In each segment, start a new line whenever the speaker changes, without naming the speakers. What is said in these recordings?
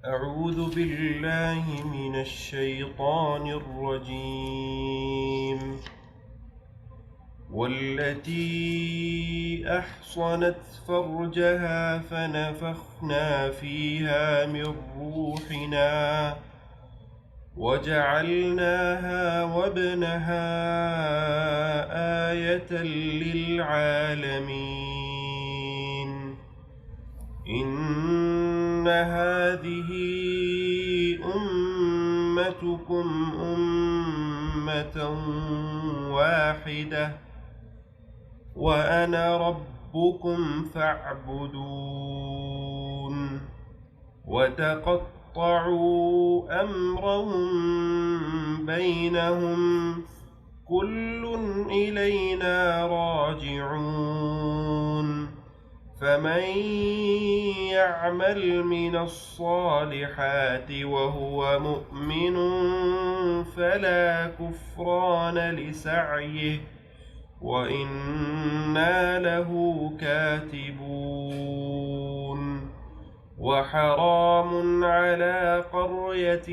أعوذ بالله من الشيطان الرجيم. والتي أحصنت فرجها فنفخنا فيها من روحنا وجعلناها وابنها آية للعالمين. إن هذه أمتكم أمة واحدة وأنا ربكم فاعبدون. وتقطعوا أمرهم بينهم كل إلينا راجعون. فمن يعمل من الصالحات وهو مؤمن فلا كفران لسعيه وإنا له كاتبون. وحرام على قرية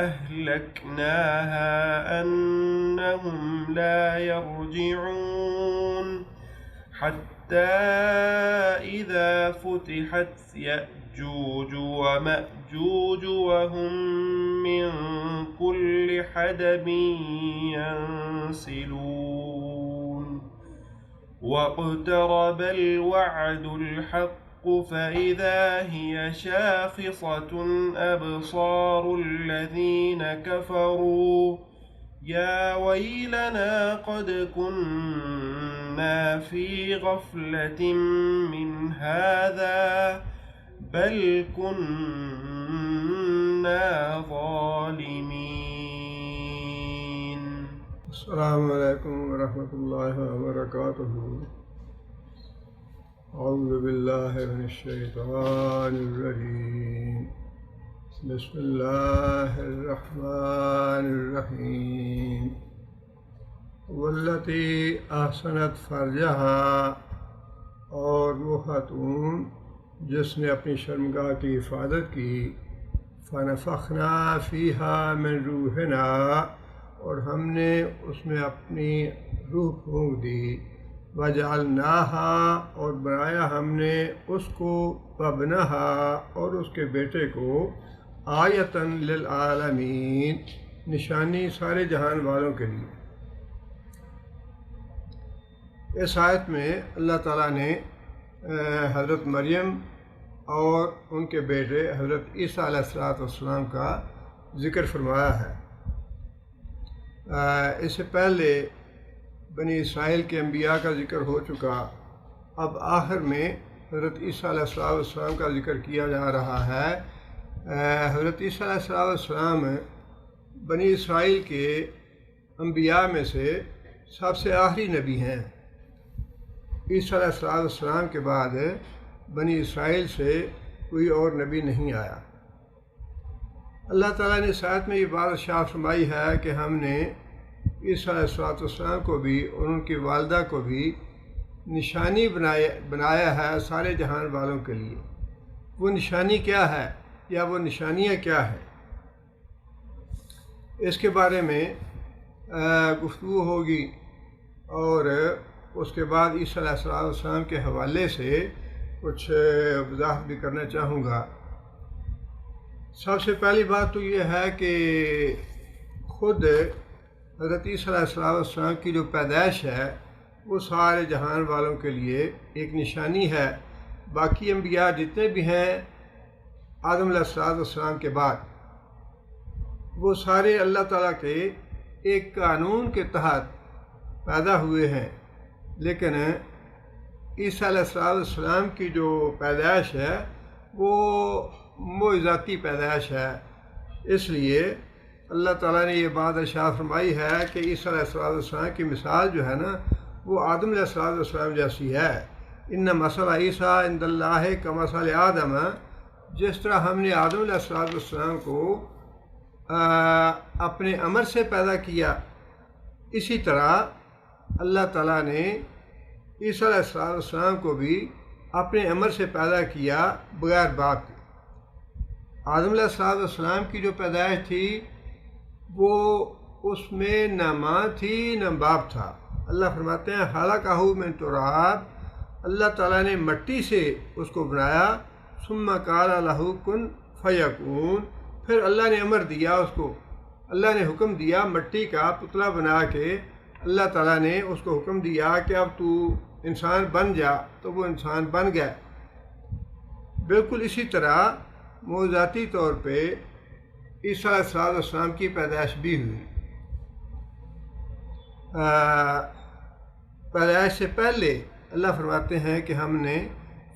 أهلكناها أنهم لا يرجعون حتى إذا فتحت يأجوج ومأجوج وهم من كل حدب ينسلون. واقترب الوعد الحق فإذا هي شاخصة أبصار الذين كفروا يا ويلنا قد كنا في غفلة من هذا بل كنا ظالمين.
السلام علیکم ورحمۃ اللہ وبرکاتہ۔ اعوذ باللہ من الشیطان الرجیم، بسم اللہ الرحمن الرحیم۔ واللتی احسنت فرجہا، اور وہ خاتون جس نے اپنی شرمگاہ کی حفاظت کی، فنفخنا فیہا من روحنا، اور ہم نے اس میں اپنی روح پھونک دی، وجعلناہا، اور بنایا ہم نے اس کو، وابنہا، اور اس کے بیٹے کو، آیتاً للعالمین، نشانی سارے جہان والوں کے لیے۔ اس آیت میں اللہ تعالیٰ نے حضرت مریم اور ان کے بیٹے حضرت عیسیٰ علیہ السلام کا ذکر فرمایا ہے۔ اس سے پہلے بنی اسرائیل کے انبیاء کا ذکر ہو چکا، اب آخر میں حضرت عیسیٰ علیہ السلام کا ذکر کیا جا رہا ہے۔ حضرت عیسیٰ علیہ السلام بنی اسرائیل کے انبیاء میں سے سب سے آخری نبی ہیں۔ عیسیٰ علیہ السلام کے بعد بنی اسرائیل سے کوئی اور نبی نہیں آیا۔ اللہ تعالیٰ نے ساتھ میں یہ بات ارشاد فرمائی ہے کہ ہم نے عیسیٰ علیہ السلام کو بھی اور ان کی والدہ کو بھی نشانی بنایا ہے سارے جہان والوں کے لیے۔ وہ نشانی کیا ہے یا وہ نشانیاں کیا ہے، اس کے بارے میں گفتگو ہوگی، اور اس کے بعد عیسیٰ علیہ السلام کے حوالے سے کچھ وضاحت بھی کرنا چاہوں گا۔ سب سے پہلی بات تو یہ ہے کہ خود حضرت عیسیٰ علیہ السلام کی جو پیدائش ہے وہ سارے جہان والوں کے لیے ایک نشانی ہے۔ باقی انبیاء جتنے بھی ہیں آدم علیہ السلام کے بعد، وہ سارے اللہ تعالیٰ کے ایک قانون کے تحت پیدا ہوئے ہیں، لیکن عیسیٰ علیہ السلام کی جو پیدائش ہے وہ معجزاتی پیدائش ہے۔ اس لیے اللہ تعالیٰ نے یہ بات ارشاد فرمائی ہے کہ عیسیٰ علیہ السلام کی مثال جو ہے نا وہ آدم علیہ السلام جیسی ہے۔ ان مثل عیسیٰ عند اللہ کمثل آدم، جس طرح ہم نے آدم علیہ السلام کو اپنے امر سے پیدا کیا، اسی طرح اللہ تعالیٰ نے عیسیٰ علیہ السلام کو بھی اپنے امر سے پیدا کیا بغیر باپ کے۔ آدم علیہ السلام کی جو پیدائش تھی وہ اس میں نہ ماں تھی نہ باپ تھا۔ اللہ فرماتے ہیں خلقہ من تراب، اللہ تعالیٰ نے مٹی سے اس کو بنایا، ثم قال لہ کن فیکون، پھر اللہ نے امر دیا اس کو، اللہ نے حکم دیا مٹی کا پتلا بنا کے، اللہ تعالیٰ نے اس کو حکم دیا کہ اب تو انسان بن جا، تو وہ انسان بن گیا۔ بالکل اسی طرح معجزاتی طور پہ عیسیٰ علیہ السلام کی پیدائش بھی ہوئی۔ پیدائش سے پہلے اللہ فرماتے ہیں کہ ہم نے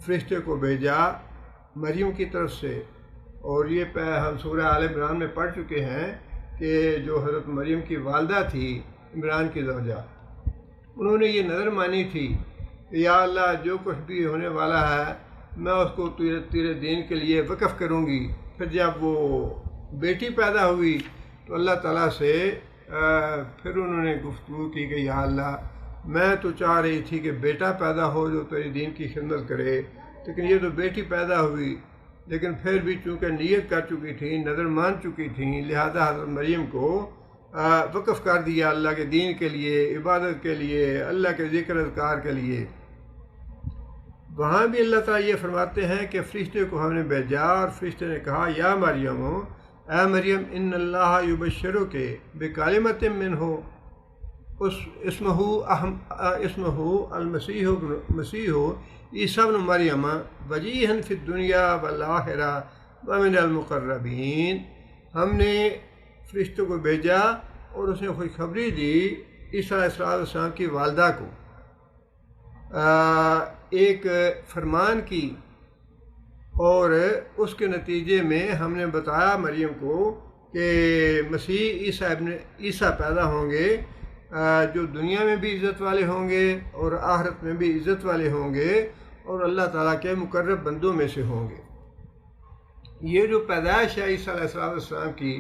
فرشتے کو بھیجا مریم کی طرف سے، اور یہ ہم سورہ آل عمران میں پڑھ چکے ہیں کہ جو حضرت مریم کی والدہ تھی عمران کی زوجہ، انہوں نے یہ نظر مانی تھی کہ یا اللہ جو کچھ بھی ہونے والا ہے میں اس کو تیرے دین کے لیے وقف کروں گی۔ پھر جب وہ بیٹی پیدا ہوئی تو اللہ تعالیٰ سے پھر انہوں نے گفتگو کی کہ یا اللہ میں تو چاہ رہی تھی کہ بیٹا پیدا ہو جو تیری دین کی خدمت کرے، لیکن یہ تو بیٹی پیدا ہوئی، لیکن پھر بھی چونکہ نیت کر چکی تھی، نظر مان چکی تھیں، لہذا حضرت مریم کو وقف کر دیا اللہ کے دین کے لیے، عبادت کے لیے، اللہ کے ذکر اذکار کے لیے۔ وہاں بھی اللہ تعالیٰ یہ فرماتے ہیں کہ فرشتے کو ہم نے بھیجا اور فرشتے نے کہا یا مریم، اے مریم ان اللہ یبشرک بکلمۃ منہ اسمہ المسیح عیسیٰ ابن مریم وجیہا فی الدنیا والآخرہ ومن المقربین۔ ہم نے فرشتوں کو بھیجا اور اس نے خوشخبری دی عیسیٰ علیہ السلام کی والدہ کو ایک فرمان کی، اور اس کے نتیجے میں ہم نے بتایا مریم کو کہ مسیح عیسیٰ پیدا ہوں گے جو دنیا میں بھی عزت والے ہوں گے اور آخرت میں بھی عزت والے ہوں گے اور اللہ تعالیٰ کے مقرب بندوں میں سے ہوں گے۔ یہ جو پیدائش ہے عیسیٰ علیہ السلام کی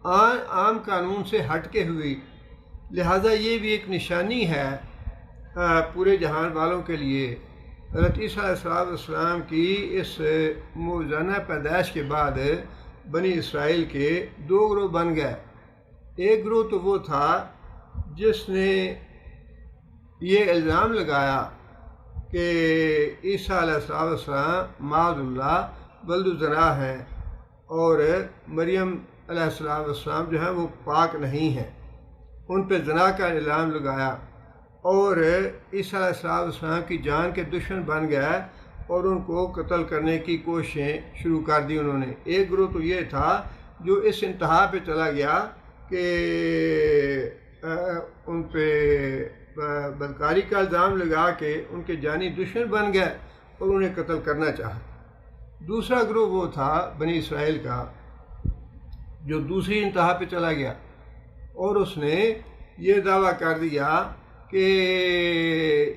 عام قانون سے ہٹ کے ہوئی، لہٰذا یہ بھی ایک نشانی ہے پورے جہان والوں کے لیے۔ حضرت عیسیٰ علیہ السلام کی اس معجزانہ پیدائش کے بعد بنی اسرائیل کے دو گروہ بن گئے۔ ایک گروہ تو وہ تھا جس نے یہ الزام لگایا کہ عیسیٰ علیہ السلام معاذ اللہ ولد الزنا ہیں اور مریم علیہ السلام جو ہیں وہ پاک نہیں ہیں، ان پہ زنا کا الزام لگایا اور عیسیٰ علیہ السلام کی جان کے دشمن بن گیا اور ان کو قتل کرنے کی کوششیں شروع کر دی انہوں نے۔ ایک گروہ تو یہ تھا جو اس انتہا پہ چلا گیا کہ ان پہ بدکاری کا الزام لگا کے ان کے جانی دشمن بن گئے اور انہیں قتل کرنا چاہا۔ دوسرا گروہ وہ تھا بنی اسرائیل کا جو دوسری انتہا پہ چلا گیا اور اس نے یہ دعویٰ کر دیا کہ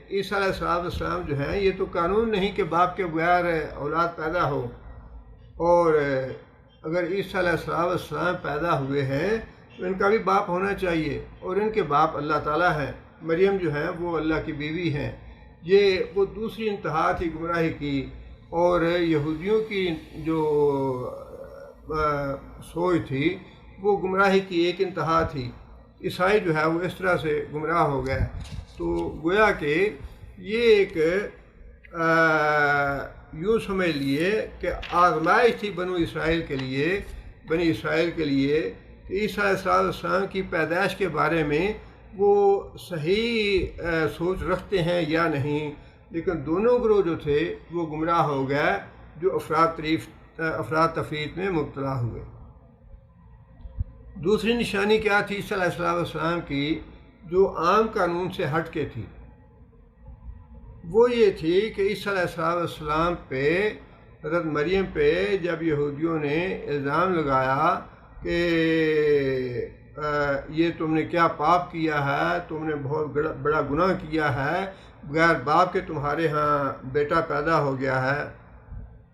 عیسیٰ علیہ السلام جو ہیں یہ تو قانون نہیں کہ باپ کے بغیر اولاد پیدا ہو، اور اگر عیسیٰ علیہ السلام پیدا ہوئے ہیں تو ان کا بھی باپ ہونا چاہیے، اور ان کے باپ اللہ تعالیٰ ہیں، مریم جو ہیں وہ اللہ کی بیوی ہیں۔ یہ وہ دوسری انتہا تھی گمراہی کی، اور یہودیوں کی جو سوچ تھی وہ گمراہی کی ایک انتہا تھی۔ عیسائی جو ہے وہ اس طرح سے گمراہ ہو گئے، تو گویا کہ یہ ایک یوں سمجھ لیے کہ آزمائش تھی بنی اسرائیل کے لیے کہ عیسیٰ علیہ السلام کی پیدائش کے بارے میں وہ صحیح سوچ رکھتے ہیں یا نہیں، لیکن دونوں گروہ جو تھے وہ گمراہ ہو گئے، جو افراد تفریق میں مبتلا ہوئے۔ دوسری نشانی کیا تھی عیسیٰ علیہ السلام کی جو عام قانون سے ہٹ کے تھی؟ وہ یہ تھی کہ عیسیٰ علیہ السلام پہ، حضرت مریم پہ جب یہودیوں نے الزام لگایا کہ یہ تم نے کیا پاپ کیا ہے، تم نے بہت بڑا گناہ کیا ہے، بغیر باپ کے تمہارے ہاں بیٹا پیدا ہو گیا ہے،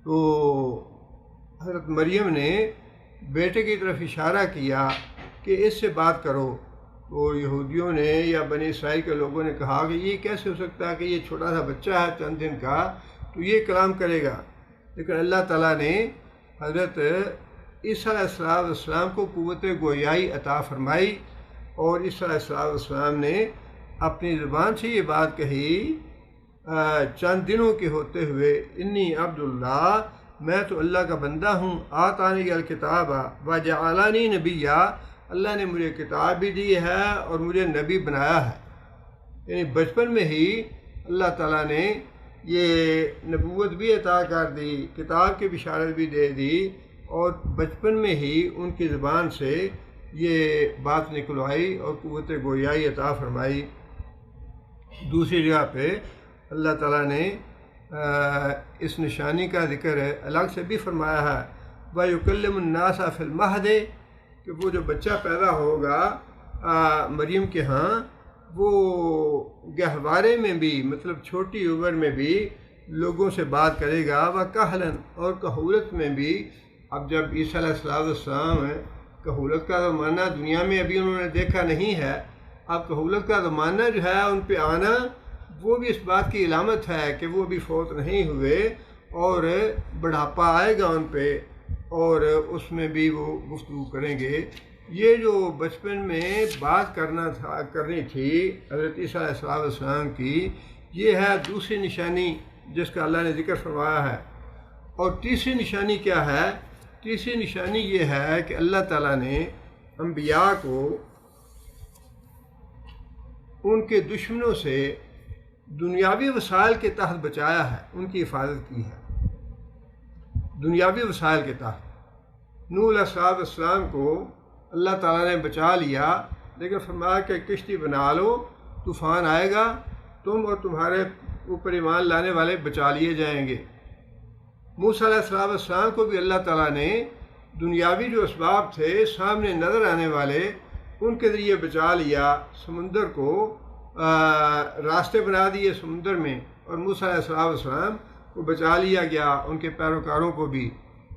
تو حضرت مریم نے بیٹے کی طرف اشارہ کیا کہ اس سے بات کرو۔ تو یہودیوں نے یا بنی اسرائیل کے لوگوں نے کہا کہ یہ کیسے ہو سکتا ہے کہ یہ چھوٹا سا بچہ ہے چند دن کا تو یہ کلام کرے گا، لیکن اللہ تعالیٰ نے حضرت عیسیٰ علیہ السلام کو قوت گویائی عطا فرمائی، اور عیسیٰ علیہ السلام نے اپنی زبان سے یہ بات کہی چند دنوں کے ہوتے ہوئے، انی عبداللہ، میں تو اللہ کا بندہ ہوں، آتانی الکتاب وجعلنی نبیا، اللہ نے مجھے کتاب بھی دی ہے اور مجھے نبی بنایا ہے۔ یعنی بچپن میں ہی اللہ تعالیٰ نے یہ نبوت بھی عطا کر دی، کتاب کی بشارت بھی دے دی، اور بچپن میں ہی ان کی زبان سے یہ بات نکلوائی اور قوت گویائی عطا فرمائی۔ دوسری جگہ پہ اللہ تعالیٰ نے اس نشانی کا ذکر الگ سے بھی فرمایا ہے، وَيُكَلِّمُ النَّاسَ فِي الْمَهْدِ، کہ وہ جو بچہ پیدا ہوگا مریم کے ہاں، وہ گہوارے میں بھی، مطلب چھوٹی عمر میں بھی لوگوں سے بات کرے گا، وَكَهْلًا، اور کہولت میں بھی۔ اب جب عیسیٰ علیہ السلام کہولت کا زمانہ دنیا میں ابھی انہوں نے دیکھا نہیں ہے، اب کہولت کا زمانہ جو ہے ان پہ آنا، وہ بھی اس بات کی علامت ہے کہ وہ ابھی فوت نہیں ہوئے، اور بڑھاپا آئے گا ان پہ، اور اس میں بھی وہ گفتگو کریں گے۔ یہ جو بچپن میں بات کرنی تھی حضرت عیسیٰ علیہ السلام کی، یہ ہے دوسری نشانی جس کا اللہ نے ذکر فرمایا ہے۔ اور تیسری نشانی کیا ہے؟ تیسری نشانی یہ ہے کہ اللہ تعالیٰ نے انبیاء کو ان کے دشمنوں سے دنیاوی وسائل کے تحت بچایا ہے، ان کی حفاظت کی ہے دنیاوی وسائل کے تحت۔ نوح علیہ السلام کو اللہ تعالیٰ نے بچا لیا، لیکن فرمایا کہ کشتی بنا لو، طوفان آئے گا، تم اور تمہارے اوپر ایمان لانے والے بچا لیے جائیں گے۔ موسیٰ علیہ السلام کو بھی اللہ تعالیٰ نے دنیاوی جو اسباب تھے سامنے نظر آنے والے، ان کے ذریعے بچا لیا، سمندر کو راستے بنا دیے سمندر میں، اور موسیٰ علیہ السلام کو بچا لیا گیا، ان کے پیروکاروں کو بھی۔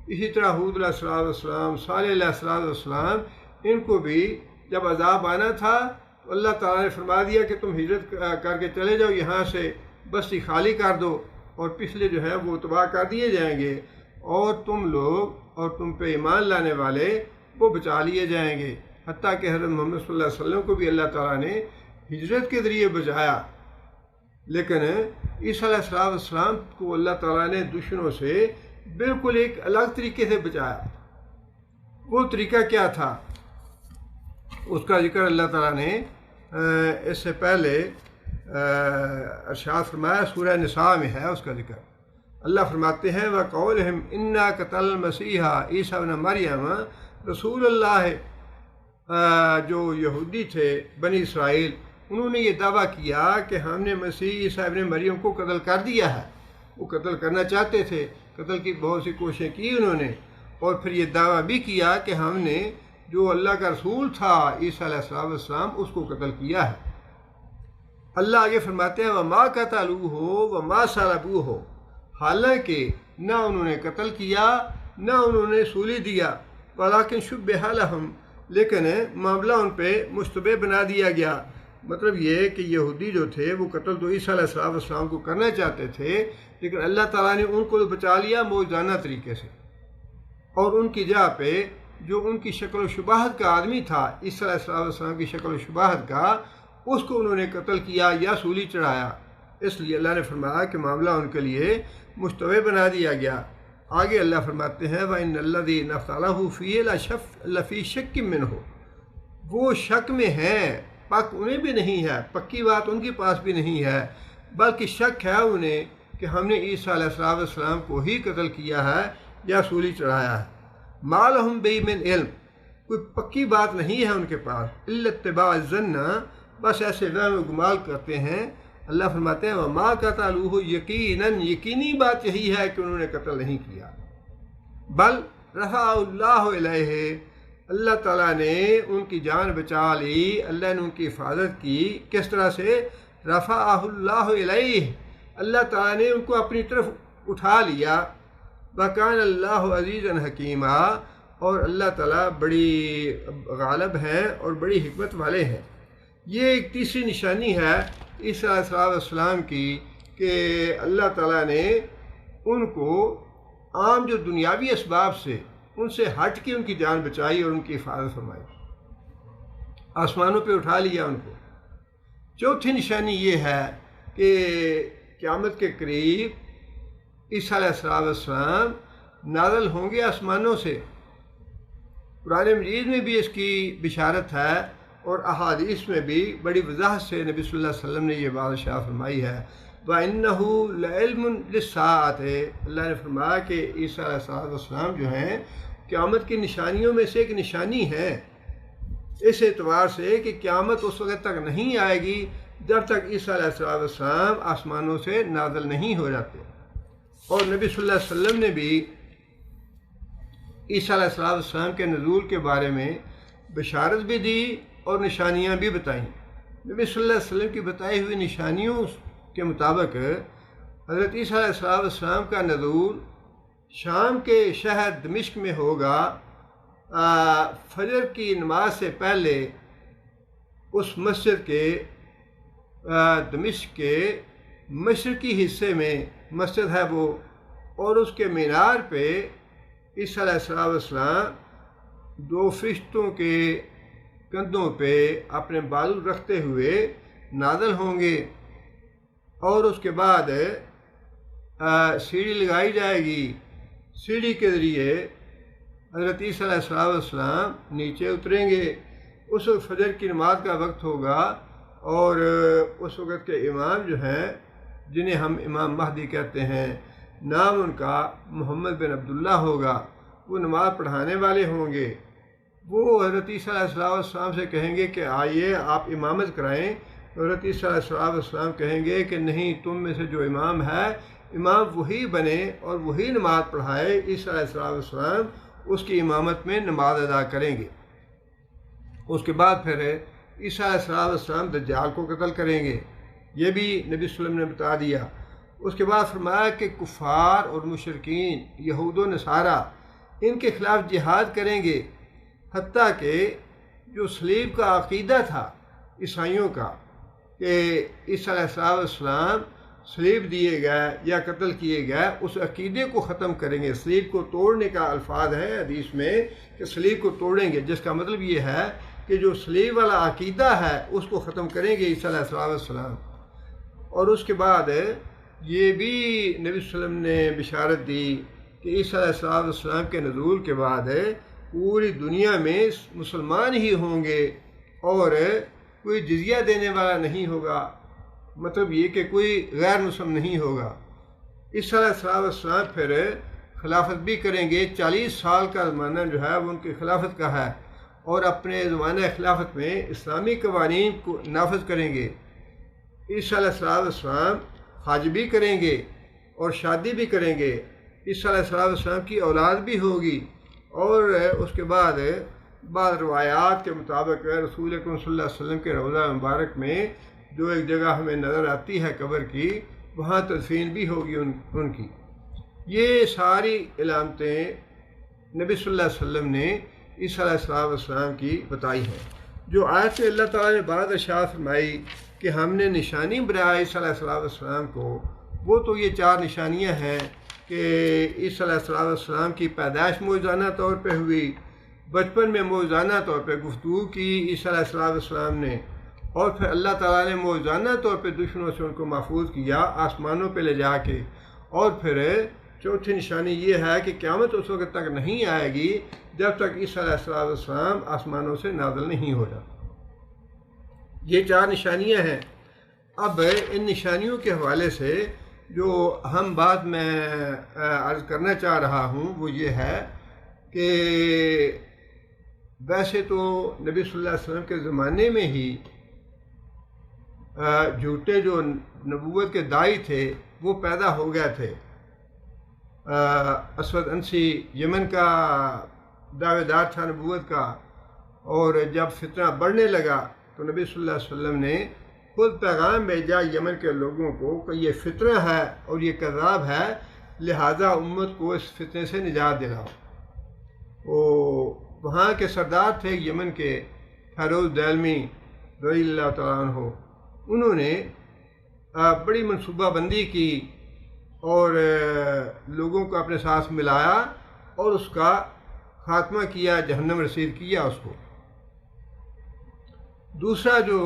اسی طرح ہود علیہ السلام، صالح علیہ السلام، ان کو بھی جب عذاب آنا تھا تو اللہ تعالیٰ نے فرما دیا کہ تم ہجرت کر کے چلے جاؤ، یہاں سے بستی خالی کر دو، اور پچھلے جو ہے وہ تباہ کر دیے جائیں گے، اور تم لوگ اور تم پہ ایمان لانے والے وہ بچا لیے جائیں گے۔ حتیٰ کہ حضرت محمد صلی اللہ علیہ وسلم کو بھی اللہ تعالیٰ نے ہجرت کے ذریعے بچایا، لیکن عیسیٰ علیہ السلام کو اللہ تعالیٰ نے دشمنوں سے بالکل ایک الگ طریقے سے بچایا۔ وہ طریقہ کیا تھا؟ اس کا ذکر اللہ تعالیٰ نے اس سے پہلے ارشاد فرمایا، سورہ نساء میں ہے اس کا ذکر۔ اللہ فرماتے ہیں وَقَوْلِهِمْ إِنَّا قَتَلْنَا الْمَسِيحَ عِیسیٰ ابْنَ مَرْیَمَ رسول اللہ، جو یہودی تھے بنی اسرائیل، انہوں نے یہ دعویٰ کیا کہ ہم نے مسیح عیسیٰ ابن مریم کو قتل کر دیا ہے۔ وہ قتل کرنا چاہتے تھے، قتل کی بہت سی کوششیں کی انہوں نے، اور پھر یہ دعویٰ بھی کیا کہ ہم نے جو اللہ کا رسول تھا عیسیٰ علیہ السلام، اس کو قتل کیا ہے۔ اللہ آگے فرماتے ہیں وَمَا قَتَلُوهُ وَمَا صَلَبُوهُ، حالانکہ نہ انہوں نے قتل کیا نہ انہوں نے سولی دیا، وَلَٰكِن شُبِّهَ لَهُمْ، لیکن معاملہ ان پہ مشتبہ بنا دیا گیا۔ مطلب یہ کہ یہودی جو تھے وہ قتل تو عیسیٰ علیہ السلام کو کرنا چاہتے تھے، لیکن اللہ تعالیٰ نے ان کو بچا لیا موجزانہ طریقے سے، اور ان کی جگہ پہ جو ان کی شکل و شباہت کا آدمی تھا، عیسیٰ علیہ السلام کی شکل و شباہت کا، اس کو انہوں نے قتل کیا یا سولی چڑھایا۔ اس لیے اللہ نے فرمایا کہ معاملہ ان کے لیے مشتبہ بنا دیا گیا۔ آگے اللہ فرماتے ہیں وَإِنَّ الَّذِينَ اخْتَلَفُوا فِيهِ لَفِي شَكٍّ مِّنْهُ، وہ شک میں ہیں، پک انہیں بھی نہیں ہے، پکی بات ان کے پاس بھی نہیں ہے، بلکہ شک ہے انہیں کہ ہم نے عیسیٰ علیہ السلام کو ہی قتل کیا ہے یا سولی چڑھایا ہے۔ مَا لَهُم بِهِ مِنْ عِلْم، کوئی پکی بات نہیں ہے ان کے پاس، إِلَّا اتِّبَاعَ الظَّنِّ، بس ایسے وہم و گمان کرتے ہیں۔ اللہ فرماتے ہیں وَمَا قَتَلُوهُ یقیناً، یقینی بات یہی ہے کہ انہوں نے قتل نہیں کیا، بل رفعہ اللہ الیہ، اللہ تعالیٰ نے ان کی جان بچا لی، اللہ نے ان کی حفاظت کی۔ کس طرح سے؟ رفعہ اللہ الیہ، اللہ تعالیٰ نے ان کو اپنی طرف اٹھا لیا۔ وَكَانَ اللَّهُ عَزِيزًا حَكِيمًا، اور اللہ تعالیٰ بڑی غالب ہیں اور بڑی حکمت والے ہیں۔ یہ ایک تیسری نشانی ہے عیسیٰ علیہ السلام کی کہ اللہ تعالیٰ نے ان کو عام جو دنیاوی اسباب سے ان سے ہٹ کے ان کی جان بچائی اور ان کی حفاظت فرمائی، آسمانوں پہ اٹھا لیا ان کو۔ چوتھی نشانی یہ ہے کہ قیامت کے قریب عیسیٰ علیہ السلام نازل ہوں گے آسمانوں سے۔ قرآن مجید میں بھی اس کی بشارت ہے اور احادیث میں بھی بڑی وضاحت سے نبی صلی اللہ علیہ وسلم نے یہ بات ارشاد فرمائی ہے۔ وَإِنَّهُ لَعِلْمٌ لِلسَّاعَةِ، اللہ نے فرمایا کہ عیسیٰ علیہ السلام جو ہیں قیامت کی نشانیوں میں سے ایک نشانی ہے، اس اعتبار سے کہ قیامت اس وقت تک نہیں آئے گی جب تک عیسیٰ علیہ السلام آسمانوں سے نازل نہیں ہو جاتے۔ اور نبی صلی اللہ علیہ وسلم نے بھی عیسیٰ علیہ السلام کے نزول کے بارے میں بشارت بھی دی اور نشانیاں بھی بتائیں۔ نبی صلی اللہ علیہ وسلم کی بتائی ہوئی نشانیوں کے مطابق حضرت عیسیٰ علیہ السلام کا نزول شام کے شہر دمشق میں ہوگا، فجر کی نماز سے پہلے اس مسجد کے دمشق کے مشرقی حصے میں مسجد ہے وہ، اور اس کے مینار پہ عیسیٰ علیہ السلام دو فرشتوں کے کندھوں پہ اپنے بالو رکھتے ہوئے نازل ہوں گے، اور اس کے بعد سیڑھی لگائی جائے گی، سیڑھی کے ذریعے حضرت عیسیٰ علیہ السلام نیچے اتریں گے۔ اس وقت فجر کی نماز کا وقت ہوگا، اور اس وقت کے امام جو ہیں جنہیں ہم امام مہدی کہتے ہیں، نام ان کا محمد بن عبداللہ ہوگا، وہ نماز پڑھانے والے ہوں گے۔ وہ حضرت عیسیٰ علیہ السلام سے کہیں گے کہ آئیے آپ امامت کرائیں۔ حضرت عیسیٰ علیہ السلام کہیں گے کہ نہیں، تم میں سے جو امام ہے امام وہی بنے اور وہی نماز پڑھائے۔ عیسیٰ علیہ السلام اس کی امامت میں نماز ادا کریں گے۔ اس کے بعد پھر عیسیٰ علیہ السلام دجال کو قتل کریں گے، یہ بھی نبی صلی اللہ علیہ وسلم نے بتا دیا۔ اس کے بعد فرمایا کہ کفار اور مشرکین یہود و نصارہ ان کے خلاف جہاد کریں گے، حتیٰ کہ جو صلیب کا عقیدہ تھا عیسائیوں کا کہ عیسیٰ علیہ السلام صلیب دیے گئے یا قتل کیے گئے، اس عقیدے کو ختم کریں گے۔ صلیب کو توڑنے کا الفاظ ہے حدیث میں کہ صلیب کو توڑیں گے، جس کا مطلب یہ ہے کہ جو صلیب والا عقیدہ ہے اس کو ختم کریں گے عیسیٰ علیہ السلام۔ اور اس کے بعد یہ بھی نبی صلی اللہ علیہ وسلم نے بشارت دی کہ عیسیٰ علیہ السلام کے نزول کے بعد پوری دنیا میں مسلمان ہی ہوں گے اور کوئی جزیہ دینے والا نہیں ہوگا، مطلب یہ کہ کوئی غیر مسلم نہیں ہوگا۔ عیسیٰ علیہ السلام پھر خلافت بھی کریں گے، 40 سال کا زمانہ جو ہے وہ ان کی خلافت کا ہے، اور اپنے زمانہ خلافت میں اسلامی قوانین کو نافذ کریں گے۔ عیسیٰ علیہ السلام حج بھی کریں گے اور شادی بھی کریں گے، عیسیٰ علیہ السلام کی اولاد بھی ہوگی، اور اس کے بعد بعض روایات کے مطابق رسول اکرم صلی اللہ علیہ وسلم کے روضہ مبارک میں جو ایک جگہ ہمیں نظر آتی ہے قبر کی، وہاں تدفین بھی ہوگی ان کی۔ یہ ساری علامتیں نبی صلی اللہ علیہ وسلم نے عیسیٰ علیہ السلام کی بتائی ہیں۔ جو آیت میں اللہ تعالیٰ نے بعد ارشاد فرمائی کہ ہم نے نشانی بنایا عیسیٰ علیہ السلام کو، وہ تو یہ 4 نشانیاں ہیں کہ عیسیٰ علیہ السلام کی پیدائش معجزانہ طور پہ ہوئی، بچپن میں معجزانہ طور پہ گفتگو کی عیسیٰ علیہ السلام نے، اور پھر اللہ تعالیٰ نے معجزانہ طور پہ دشمنوں سے ان کو محفوظ کیا آسمانوں پہ لے جا کے، اور پھر چوتھی نشانی یہ ہے کہ قیامت اس وقت تک نہیں آئے گی جب تک عیسیٰ علیہ السلام آسمانوں سے نازل نہیں ہو جاتا۔ یہ 4 نشانیاں ہیں۔ اب ان نشانیوں کے حوالے سے جو اہم بات میں عرض کرنا چاہ رہا ہوں وہ یہ ہے کہ ویسے تو نبی صلی اللہ علیہ وسلم کے زمانے میں ہی جھوٹے جو نبوت کے داعی تھے وہ پیدا ہو گئے تھے۔ اسود انسی یمن کا دعوے دار تھا نبوت کا، اور جب فتنہ بڑھنے لگا تو نبی صلی اللہ علیہ وسلم نے خود پیغام بھیجا یمن کے لوگوں کو کہ یہ فتنہ ہے اور یہ کذاب ہے، لہذا امت کو اس فتنے سے نجات دلاؤ۔ وہاں کے سردار تھے یمن کے فیروز دہلوی رضی اللہ تعالیٰ عنہ، انہوں نے بڑی منصوبہ بندی کی اور لوگوں کو اپنے ساتھ ملایا اور اس کا خاتمہ کیا، جہنم رسید کیا اس کو۔ دوسرا جو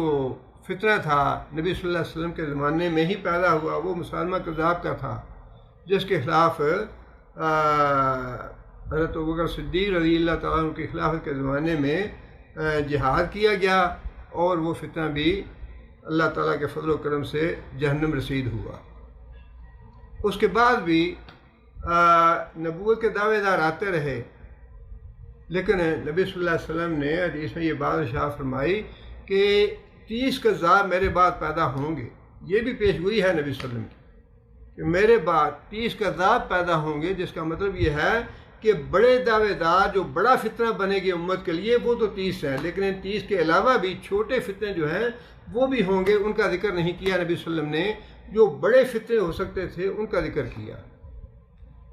فتنہ تھا نبی صلی اللہ علیہ وسلم کے زمانے میں ہی پیدا ہوا، وہ مسلمہ کذاب کا تھا، جس کے خلاف حضرت ابوبکر صدیق رضی اللہ تعالیٰ عنہ کی خلافت کے زمانے میں جہاد کیا گیا، اور وہ فتنہ بھی اللہ تعالیٰ کے فضل و کرم سے جہنم رسید ہوا۔ اس کے بعد بھی نبوت کے دعوے دار آتے رہے، لیکن نبی صلی اللہ علیہ وسلم نے حدیث میں یہ بات ارشاد فرمائی کہ 30 کذاب میرے بعد پیدا ہوں گے۔ یہ بھی پیش گوئی ہے نبی صلی اللہ علیہ وسلم کی کہ میرے بعد 30 کذاب پیدا ہوں گے، جس کا مطلب یہ ہے کہ بڑے دعوے دار جو بڑا فتنہ بنے گی امت کے لیے وہ تو 30 ہیں، لیکن ان 30 کے علاوہ بھی چھوٹے فتنے جو ہیں وہ بھی ہوں گے، ان کا ذکر نہیں کیا نبی صلی اللہ علیہ وسلم نے۔ جو بڑے فتنے ہو سکتے تھے ان کا ذکر کیا۔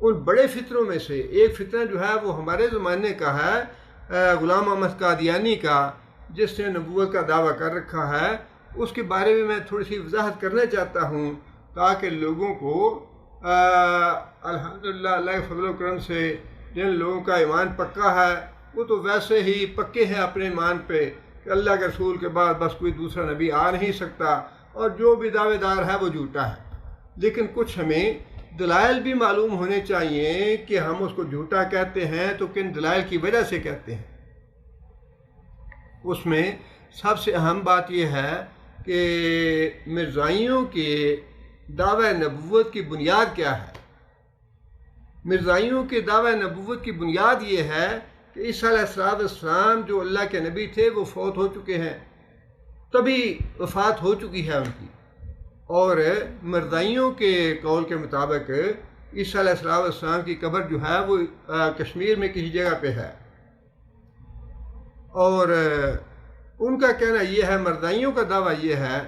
ان بڑے فتنوں میں سے ایک فتنہ جو ہے وہ ہمارے زمانے کا ہے، غلام احمد قادیانی کا، جس نے نبوت کا دعویٰ کر رکھا ہے۔ اس کے بارے میں تھوڑی سی وضاحت کرنا چاہتا ہوں تاکہ لوگوں کو الحمدللہ اللہ کے فضل و کرم سے جن لوگوں کا ایمان پکا ہے وہ تو ویسے ہی پکے ہیں اپنے ایمان پہ کہ اللہ کے رسول کے بعد بس کوئی دوسرا نبی آ نہیں سکتا، اور جو بھی دعوے دار ہے وہ جھوٹا ہے۔ لیکن کچھ ہمیں دلائل بھی معلوم ہونے چاہیے کہ ہم اس کو جھوٹا کہتے ہیں تو کن دلائل کی وجہ سے کہتے ہیں۔ اس میں سب سے اہم بات یہ ہے کہ مرزائیوں کے دعوی نبوت کی بنیاد کیا ہے۔ مرزائیوں کے دعوی نبوت کی بنیاد یہ ہے کہ عیسیٰ علیہ السلام جو اللہ کے نبی تھے وہ فوت ہو چکے ہیں، تبھی وفات ہو چکی ہے ان کی، اور مرزائیوں کے قول کے مطابق عیسیٰ علیہ السلام کی قبر جو ہے وہ کشمیر میں کسی جگہ پہ ہے، اور ان کا کہنا یہ ہے، مرزائیوں کا دعویٰ یہ ہے